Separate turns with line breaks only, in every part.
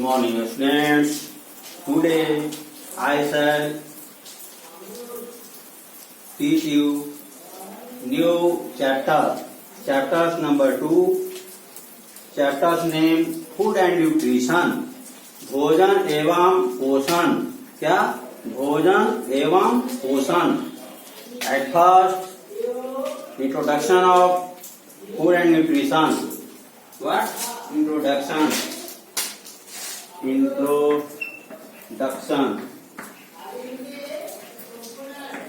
morning, students. Today I shall teach you new chapter. Chapters number 2. Chapter's name Food and Nutrition. भोजन एवं पोषण. क्या? भोजन एवं पोषण. At first, introduction of food and nutrition. What? Introduction.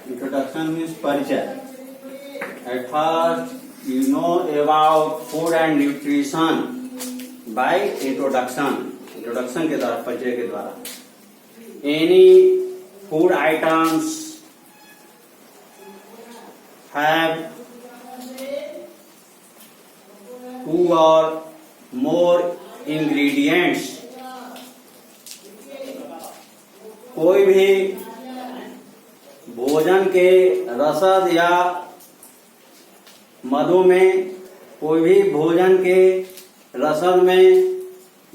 Introduction means परिचय. At first, you know about food and nutrition by introduction. Introduction के द्वारा, परिचय के द्वारा. Any food items have 2 or more ingredients. कोई भी भोजन के रसद या मधु में, कोई भी भोजन के रसद में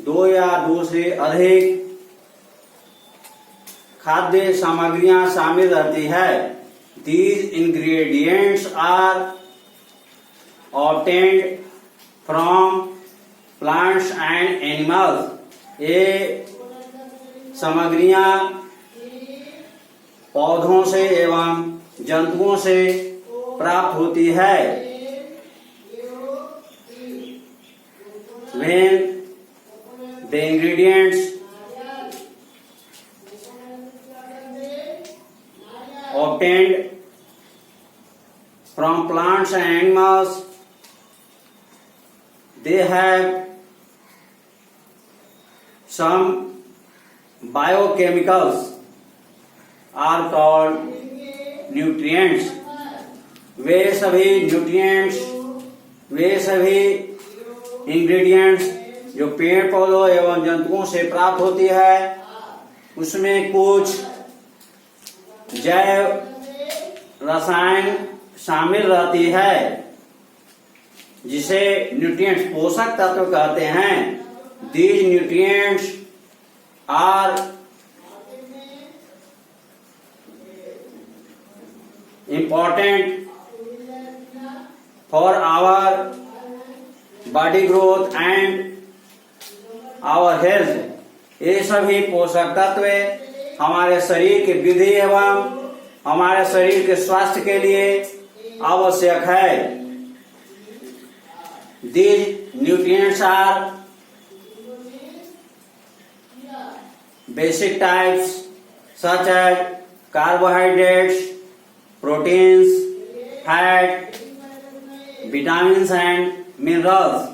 2 या 2 से अधिक खाद्य सामग्रियां शामिल रहती है. These ingredients are obtained from plants and animals. ये सामग्रियां पौधों से एवं जंतुओं से प्राप्त होती है. When the ingredients obtained from plants and animals, they have some biochemicals are called nutrients. वे सभी nutrients, वे सभी ingredients जो पेड़ पौधों एवं जंतुओं से प्राप्त होती है, उसमें कुछ जैव रसायन शामिल रहती है जिसे न्यूट्रिएंट्स, पोषक तत्व कहते हैं. These nutrients are important for our body growth and our health. ये सभी पोषक तत्व हमारे शरीर की वृद्धि एवं हमारे शरीर के स्वास्थ्य के लिए आवश्यक है. These nutrients are basic types such as carbohydrates, proteins, fat, vitamins and minerals.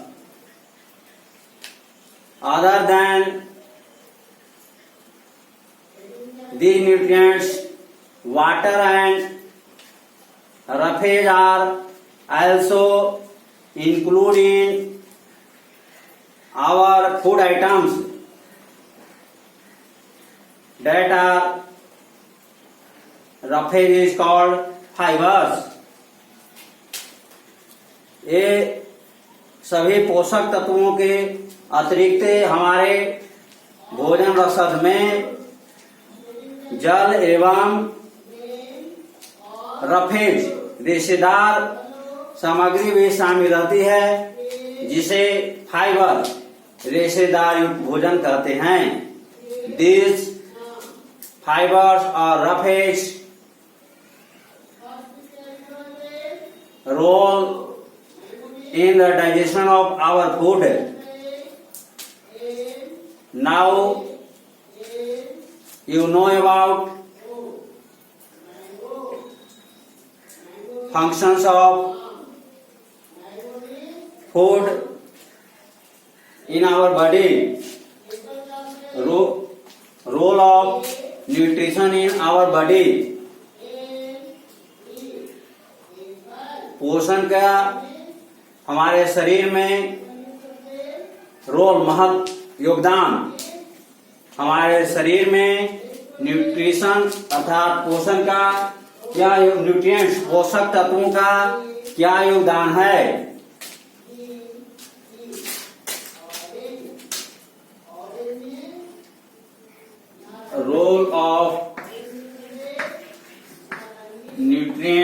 Other than these nutrients, water and roughage are also included in our food items that are roughage is called fibers. ये सभी पोषक तत्वों के अतिरिक्त हमारे भोजन रसद में जल एवं रफेज, रेशेदार सामग्री भी शामिल रहती है जिसे फाइबर, रेशेदार युक्त भोजन कहते हैं. These fibers or roughage role in the digestion of our food. Now you know about functions of food in our body. Role of nutrition in our body. पोषण का हमारे शरीर में रोल, महत्व, योगदान. हमारे शरीर में न्यूट्रिशन अर्थात पोषण का क्या, न्यूट्रिएंट्स पोषक तत्वों का क्या योगदान है.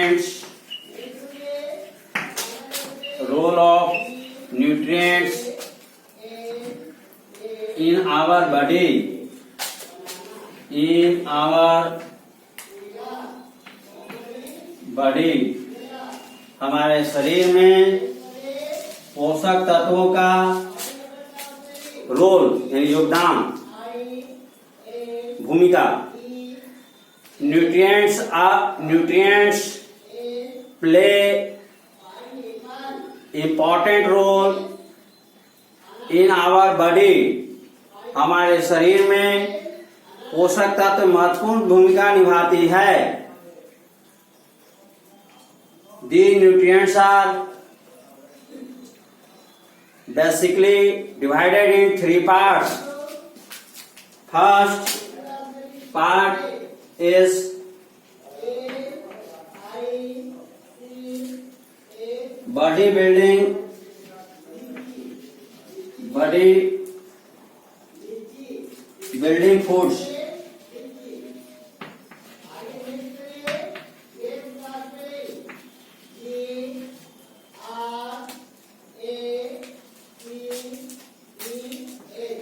nutrients, role of nutrients in our body, हमारे शरीर में पोषक तत्वों का रोल यानी योगदान, भूमिका। Nutrients play important role in our body, हमारे शरीर में पोषक तत्व महत्वपूर्ण भूमिका निभाती है। These nutrients are basically divided in three parts. First part is body building foods.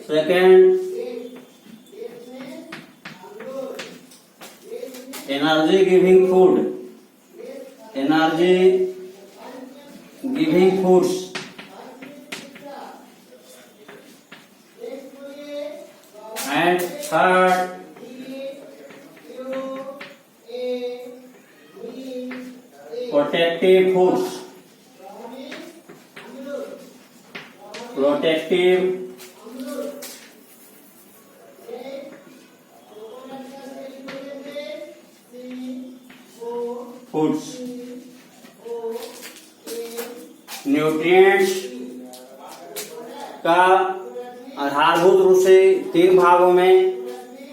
Second, energy giving foods. And third, protective foods. Nutrients का आधारभूत रूप से तीन भागों में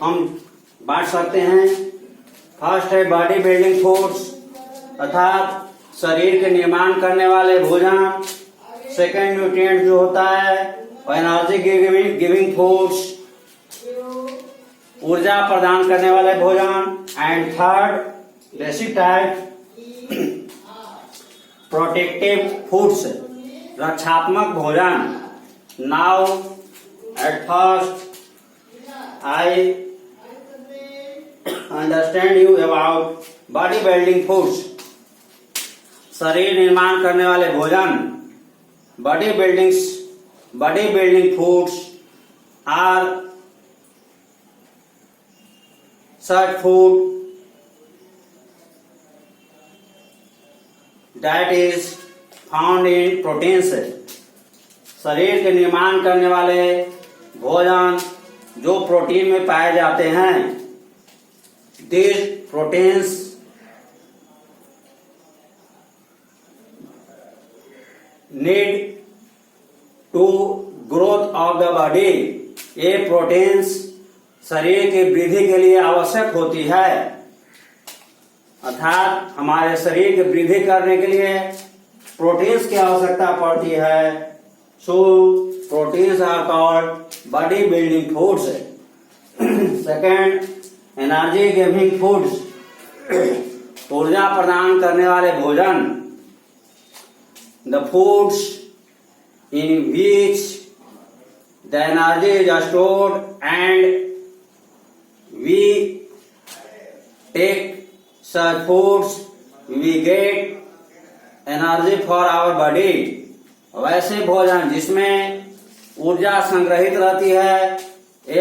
हम बांट सकते हैं। फर्स्ट है बॉडी बिल्डिंग फूड्स अर्थात शरीर के निर्माण करने वाले भोजन। सेकेंड न्यूट्रिएंट जो होता है वो एनर्जी गिविंग फूड्स, ऊर्जा प्रदान करने वाले भोजन। And third basic type protective foods, रक्षात्मक भोजन। Now at first I understand you about body building foods, शरीर निर्माण करने वाले भोजन। Body building foods are such food that is found in proteins, शरीर के निर्माण करने वाले भोजन जो प्रोटीन में पाए जाते हैं। These proteins need to growth of the body, ये प्रोटीन्स शरीर की वृद्धि के लिए आवश्यक होती है। अर्थात हमारे शरीर की वृद्धि करने के लिए प्रोटीन्स की आवश्यकता पड़ती है। So proteins are called body building foods. Second energy giving foods, ऊर्जा प्रदान करने वाले भोजन। The foods in which the energy is stored and we take such foods, we get energy for our body। वैसे भोजन जिसमें ऊर्जा संग्रहित रहती है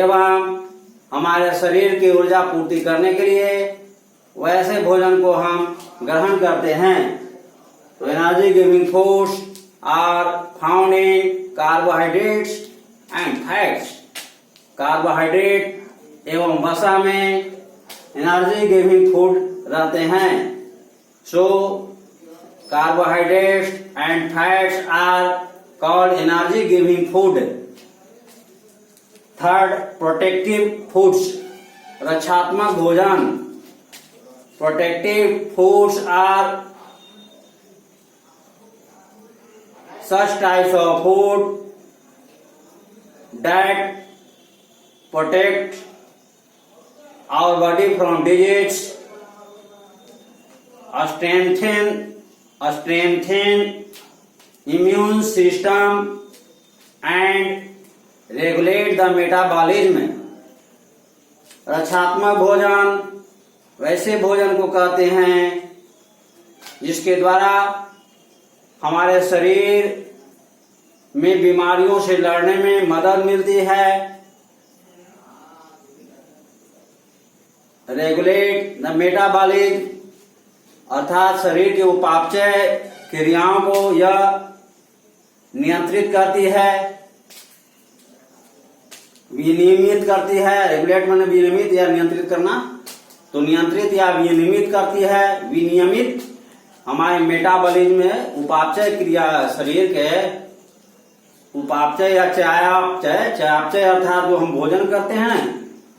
एवं हमारे शरीर की ऊर्जा पूर्ति करने के लिए वैसे भोजन को हम ग्रहण करते हैं। तो energy giving foods are found in carbohydrates and fats. Carbohydrate एवं वसा में एनर्जी गिविंग फूड रहते हैं। So carbohydrates and fats are called energy giving food. Third protective foods, रक्षात्मक भोजन। Protective foods are such types of food that protect our body from disease strengthen immune system and regulate the metabolism। रक्षात्मक भोजन वैसे भोजन को कहते हैं जिसके द्वारा हमारे शरीर में बीमारियों से लड़ने में मदद मिलती है। रेगुलेट द मेटाबॉलिज्म अर्थात शरीर के उपापचय क्रियाओं को यह नियंत्रित करती है, विनियमित करती है। रेगुलेट माने विनियमित या नियंत्रित करना, तो नियंत्रित या विनियमित करती है। विनियमित हमारे मेटाबॉलिज्म में उपापचय क्रिया, शरीर के उपापचय या चयापचय अर्थात जो हम भोजन करते हैं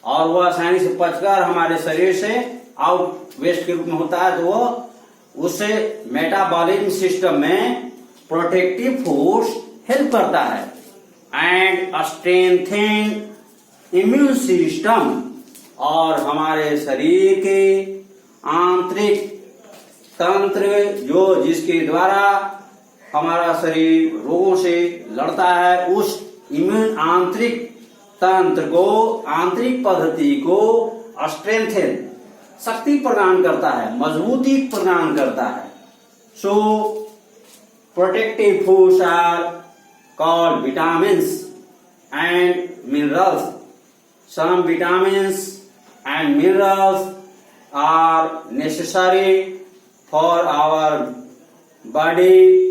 और वह आसानी से पचकर हमारे शरीर से आउट वेस्ट के रूप में होता है, तो वो उससे मेटाबॉलिज्म सिस्टम में प्रोटेक्टिव फोर्स हेल्प करता है। एंड स्ट्रेंथन इम्यून सिस्टम और हमारे शरीर के आंतरिक तंत्र जिसके द्वारा हमारा शरीर रोगों से लड़ता है, उस इम्यून आंतरिक तंत्र को, आंतरिक पद्धति को स्ट्रेंथन शक्ति प्रदान करता है, मजबूती प्रदान करता है। So protective foods are called vitamins and minerals. Some vitamins and minerals are necessary for our body,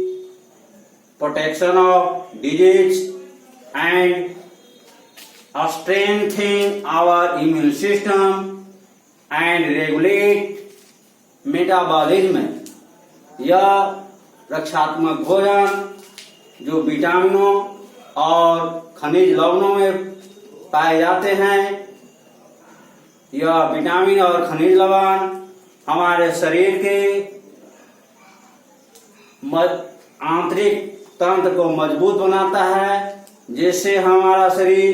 protection of disease and strengthen our immune system and regulate metabolism। यह रक्षात्मक भोजन जो विटामिनों और खनिज लवणों में पाए जाते हैं, यह विटामिन और खनिज लवण हमारे शरीर के आंतरिक तंत्र को मजबूत बनाता है, जिससे हमारा शरीर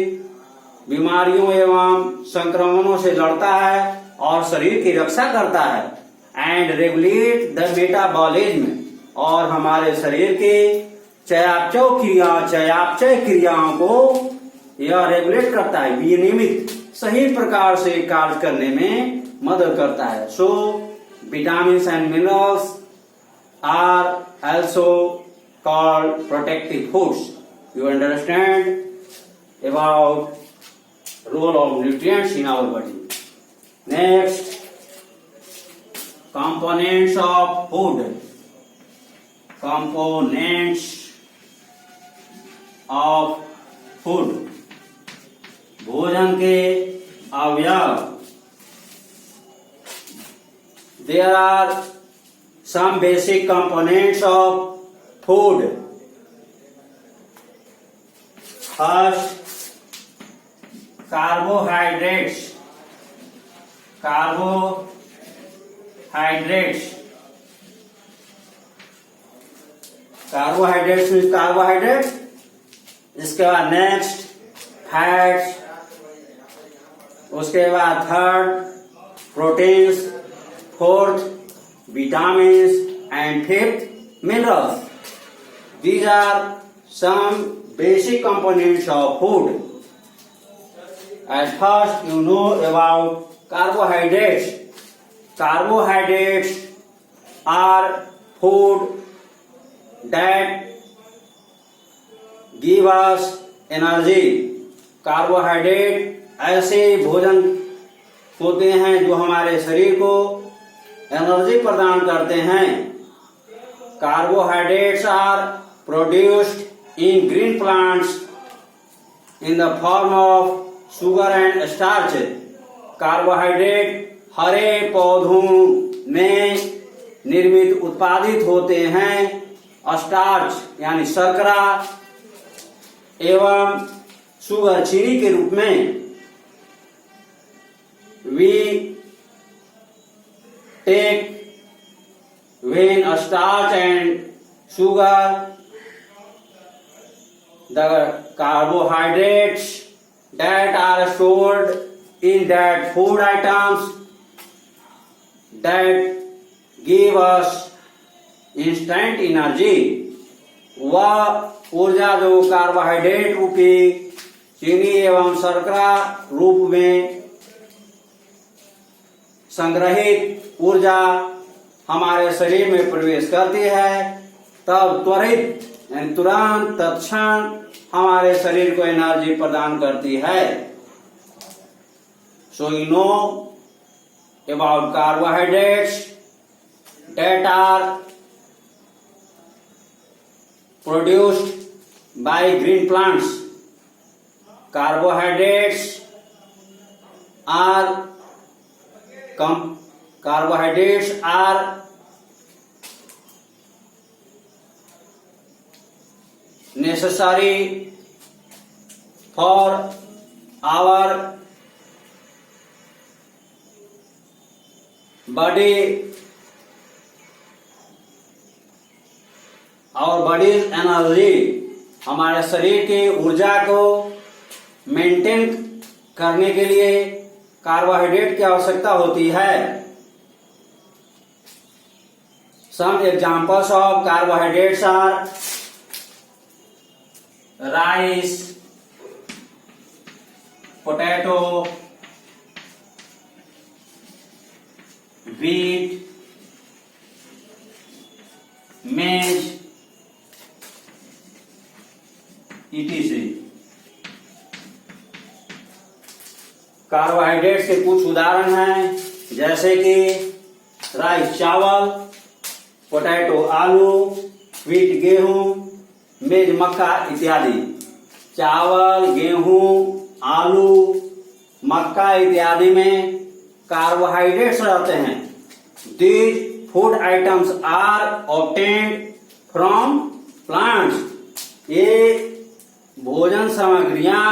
बीमारियों एवं संक्रमणों से लड़ता है और शरीर की रक्षा करता है। एंड रेगुलेट द मेटाबॉलिज्म और हमारे शरीर के चयापचय क्रियाओं को यह रेगुलेट करता है, विनियमित सही प्रकार से कार्य करने में मदद करता है। So vitamins and minerals are also called protective foods। You understand about role of nutrients in our body। Next, components of food। Components of food, भोजन के अवयव। There are some basic components of food। First, carbohydrates। Carbohydrates means carbohydrate। इसके बाद next fats, उसके बाद third proteins, fourth vitamins and fifth minerals। These are some basic components of food। At first you know about carbohydrates। Carbohydrates are food that give us energy। Carbohydrate ऐसे भोजन होते हैं जो हमारे शरीर को एनर्जी प्रदान करते हैं। Carbohydrates are produced in green plants in the form of sugar and starch. Carbohydrate हरे पौधों में निर्मित उत्पादित होते हैं स्टार्च यानी शर्करा एवं शुगर चीनी के रूप में। We take when starch and sugar, the carbohydrates that are stored in that food items that give us instant energy. वह ऊर्जा जो कार्बोहाइड्रेट रूपी चीनी एवं शर्करा रूप में संग्रहित ऊर्जा हमारे शरीर में प्रवेश करती है, तब त्वरित तुरंत तत्क्षण हमारे शरीर को एनर्जी प्रदान करती है। So you know about carbohydrates that are produced by green plants. Carbohydrates are necessary for our body, our body's energy, हमारे शरीर की ऊर्जा को मेंटेन करने के लिए कार्बोहाइड्रेट की आवश्यकता होती है। Some examples of carbohydrates are rice, potato, wheat, maize, etc. Carbohydrate के कुछ उदाहरण हैं, जैसे कि राइस चावल, पोटैटो आलू, व्हीट गेहूं, मेज मक्का इत्यादि। चावल, गेहूं, आलू, मक्का इत्यादि में कार्बोहाइड्रेट्स रहते हैं। These food items are obtained from plants. ये भोजन सामग्रियां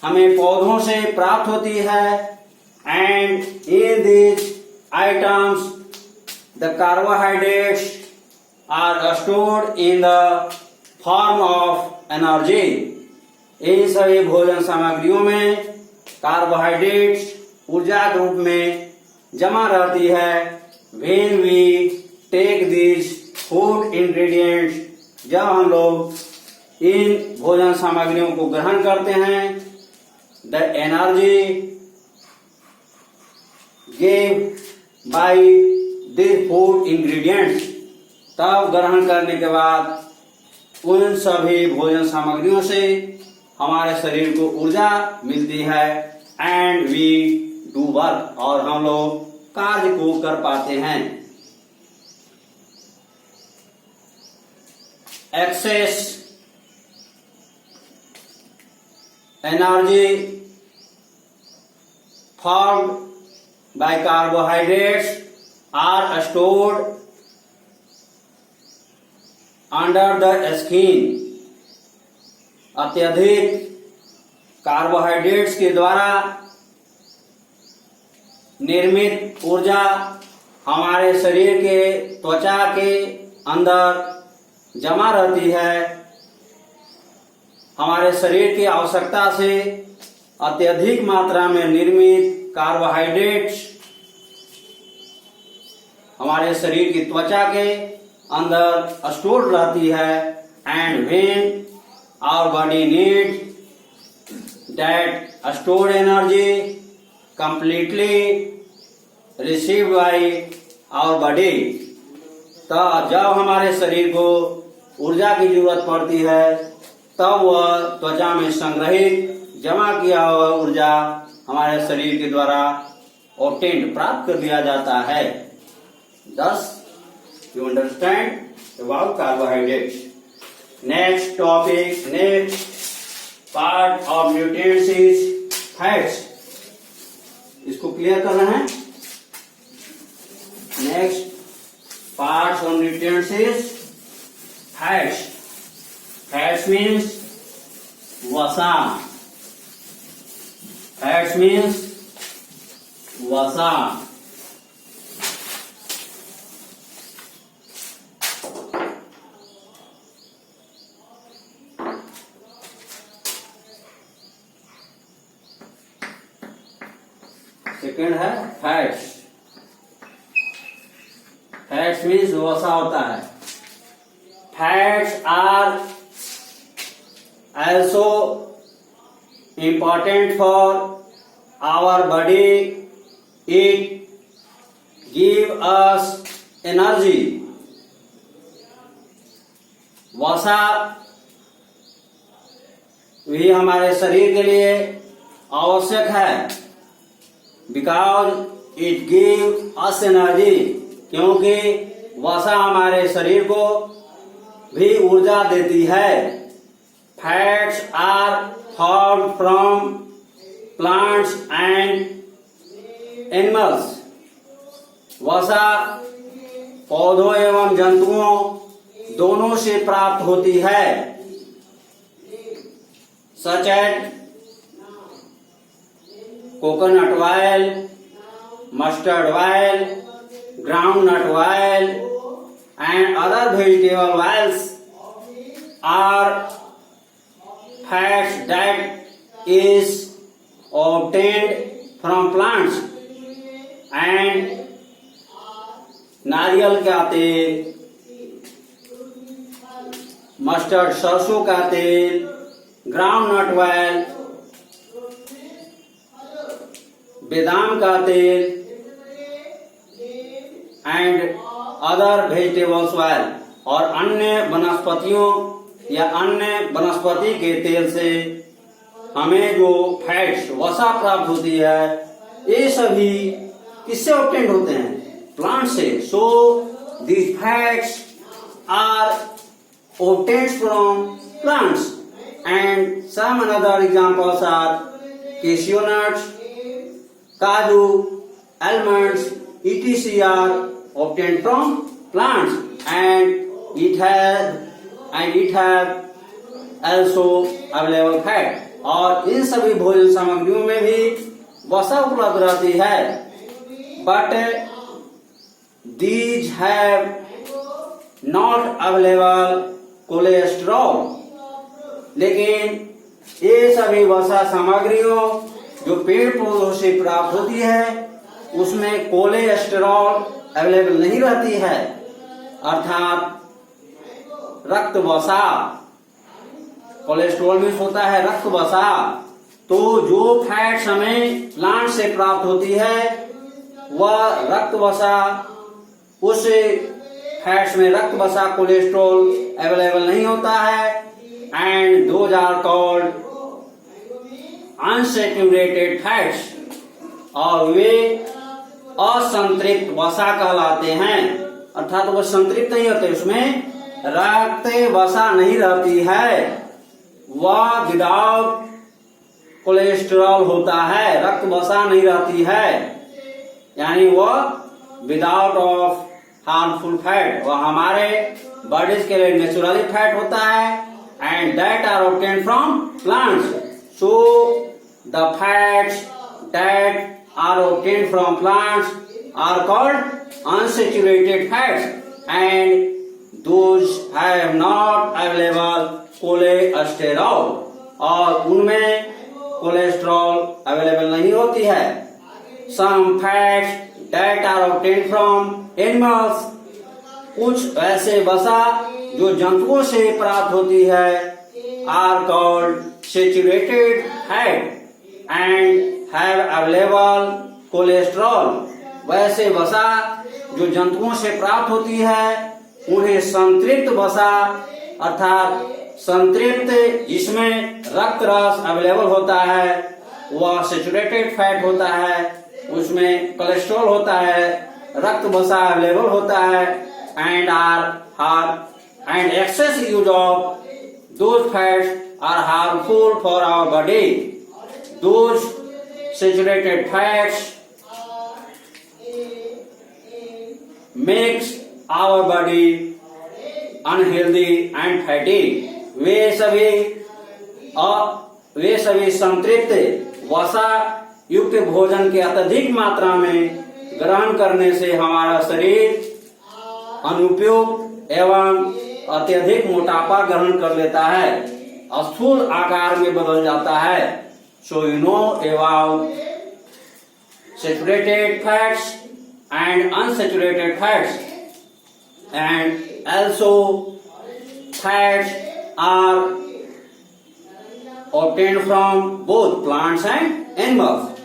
हमें पौधों से प्राप्त होती है। And in these items the carbohydrates are stored in the form of energy. इन सभी भोजन सामग्रियों में कार्बोहाइड्रेट्स ऊर्जा के रूप में जमा रहती है। When we take these food ingredients, जब हम लोग इन भोजन सामग्रियों को ग्रहण करते हैं, the energy given by these food ingredients, तब ग्रहण करने के बाद उन सभी भोजन सामग्रियों से हमारे शरीर को ऊर्जा मिलती है। एंड वी डू वर्क, और हम लोग कार्य को कर पाते हैं। Excess energy formed by carbohydrates are stored under the skin. अत्यधिक कार्बोहाइड्रेट्स के द्वारा निर्मित ऊर्जा हमारे शरीर के त्वचा के अंदर जमा रहती है। हमारे शरीर की आवश्यकता से अत्यधिक मात्रा में निर्मित कार्बोहाइड्रेट्स हमारे शरीर की त्वचा के अंदर स्टोर रहती है। And when our body needs that stored energy completely received by our body, तो जब हमारे शरीर को ऊर्जा की जरूरत पड़ती है, तब वह त्वचा में संग्रहित जमा किया हुआ ऊर्जा हमारे शरीर के द्वारा ऑब्टेन्ड प्राप्त कर दिया जाता है। Thus, you understand about carbohydrates. Next topic, next part of nutrients is fats. इसको क्लियर करना है। Next part of nutrients is fats. Fats means वसा। Fats means वसा। सेकेंड है फैट्स। फैट्स मीन्स वसा होता है। Fats are also important for our body. It give us energy. वसा भी हमारे शरीर के लिए आवश्यक है, because it give us energy, क्योंकि वसा हमारे शरीर को भी ऊर्जा देती है। Fats are formed from plants and animals. वसा पौधों एवं जंतुओं दोनों से प्राप्त होती है। Such as coconut oil, mustard oil, groundnut oil, and other vegetable oils are fats that is obtained from plants. and नारियल का तेल, मस्टर्ड सरसों का तेल, ग्राउंडनट ऑयल, बादाम का तेल एंड अदर वेजिटेबल्स ऑयल, और अन्य वनस्पतियों या अन्य वनस्पति के तेल से हमें जो फैट्स वसा प्राप्त होती है, ये सभी किससे ऑब्टेन होते हैं? प्लांट से। So these fats are obtained from plants, and some another examples are cashew nuts, kaju, almonds, etc. are obtained from plants, and it have also available fat. और इन सभी भोजन सामग्रियों में भी वसा उपलब्ध रहती है, but these have not available cholesterol. लेकिन ये सभी वसा सामग्रियों जो पेड़ पौधों से प्राप्त होती है, उसमें कोलेस्ट्रॉल अवेलेबल नहीं रहती है, अर्थात रक्त वसा। कोलेस्ट्रॉल में होता है रक्त वसा। तो जो फैट्स हमें प्लांट से प्राप्त होती है वह रक्त वसा, उस फैट्स में रक्त वसा कोलेस्ट्रॉल अवेलेबल नहीं होता है, and those are called unsaturated fats, और वे असंतृप्त वसा कहलाते हैं। अर्थात वो संतृप्त नहीं होते, उसमें रक्त वसा नहीं रहती है, वह विदाउट कोलेस्ट्रॉल होता है, रक्त वसा नहीं रहती है, यानी वह विदाउट ऑफ हार्मफुल फैट, वह हमारे बॉडीज के लिए नेचुरली फैट होता है, and that are obtained from plants. So the fats that are obtained from plants are called unsaturated fats, and those have not available cholesterol, और उनमें cholesterol available नहीं होती है। Some fats that are obtained from animals, कुछ ऐसे वसा जो जंतुओं से प्राप्त होती है, are called saturated fat and have available cholesterol. वैसे वसा जो जंतुओं से प्राप्त होती है, उन्हें संतृप्त वसा, अर्थात संतृप्त जिसमें रक्त रस अवेलेबल होता है, वह सैचुरेटेड फैट होता है, उसमें कोलेस्ट्रॉल होता है, रक्त वसा अवेलेबल होता है, and excess use of those fats are harmful for our body. Those saturated fats makes our body unhealthy and fatty. वे सभी संतृप्त वसा युक्त भोजन के अत्यधिक मात्रा में ग्रहण करने से हमारा शरीर अनुपयुक्त एवं अत्यधिक मोटापा ग्रहण कर लेता है, स्थूल आकार में बदल जाता है। So you know about saturated fats and unsaturated fats. and also fats are obtained from both plants and animals.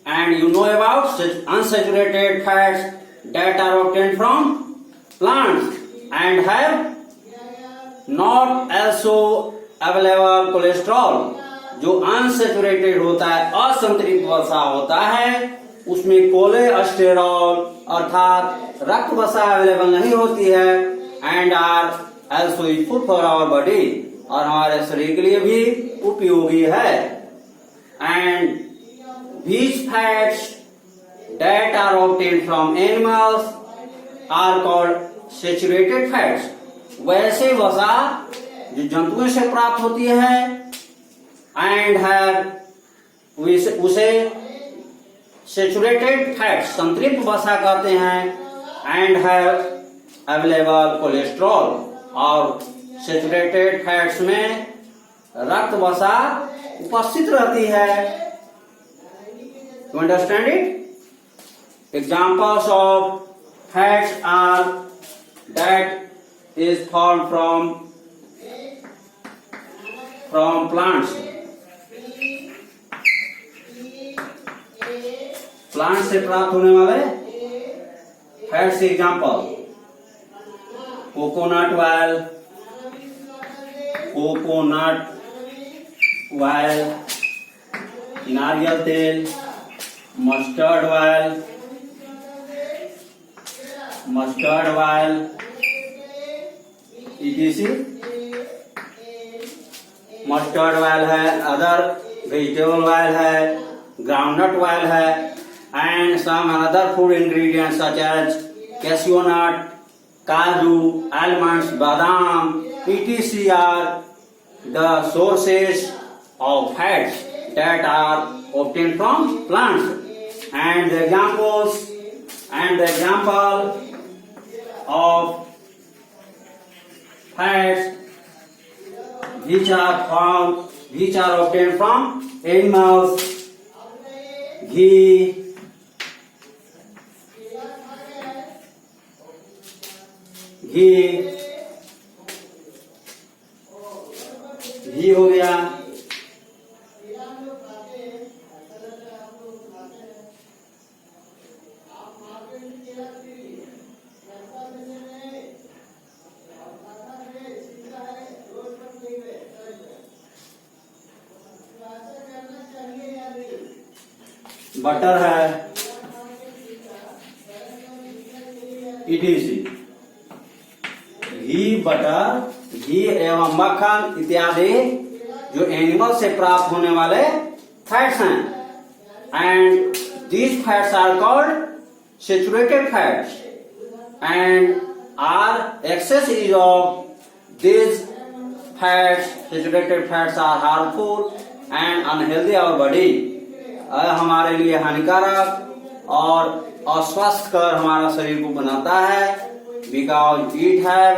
And you know about unsaturated fats that are obtained from plants and have not also available cholesterol. जो unsaturated होता है, असंतृप्त वसा होता है, उसमें cholesterol अर्थात रक्त वसा अवेलेबल नहीं होती है and are also useful for our body, और हमारे शरीर के लिए भी उपयोगी है. And these fats that are obtained from animals are called saturated fats. वैसे वसा जो जंतुओं से प्राप्त होती है एंड हैव उसे सैचुरेटेड फैट संतृप्त वसा कहते हैं एंड हैव अवेलेबल कोलेस्ट्रॉल, और सैचुरेटेड फैट्स में रक्त वसा उपस्थित रहती है. You understand it? Examples of fats are that is formed from plants. Plant से प्राप्त होने वाले फैट्स एग्जाम्पल कोकोनट ऑयल, नारियल तेल, mustard oil etc. Mustard oil है, अदर वेजिटेबल ऑयल है, ग्राउंडनट ऑयल है, and some other food ingredients such as cashew nut, kaju, almonds, badam, etc. are the sources of fats that are obtained from plants. And the example of fats which are obtained from animals: ghee, घी हो गया, butter है, etc. घी, butter, घी एवं मक्खन इत्यादि जो animal से प्राप्त होने वाले फैट्स हैं, and these fats are called saturated fats and are excess use of these fats, saturated fats are harmful and unhealthy our body. हमारे लिए हानिकारक और अस्वस्थकर हमारा शरीर को बनाता है, because it have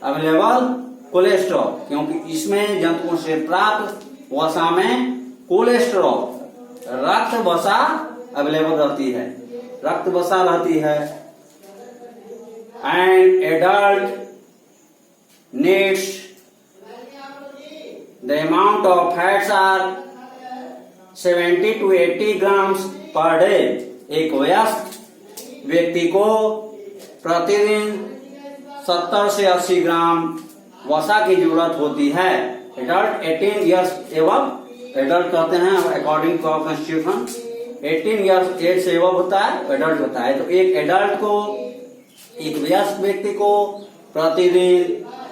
available cholesterol, क्योंकि इसमें जंतुओं से प्राप्त वसा में कोलेस्ट्रॉल रक्त वसा अवेलेबल रहती है, रक्त वसा रहती है. And adult needs the amount of fats are 70 to 80 grams per day. एक वयस्क व्यक्ति को प्रतिदिन 70 से 80 ग्राम वसा की जरूरत होती है. एडल्ट 18 इयर्स एवं एडल्ट कहते हैं according to our constitution, 18 years age से एवं होता है, एडल्ट होता है. तो एक एडल्ट को, एक वयस्क व्यक्ति को प्रतिदिन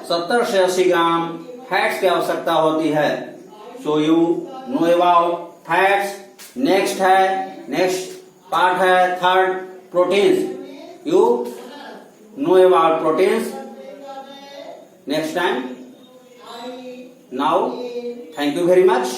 70 से 80 ग्राम फैट्स की आवश्यकता होती है. So you know about fats. Next part है third, proteins. You know about proteins next time. Now, thank you very much.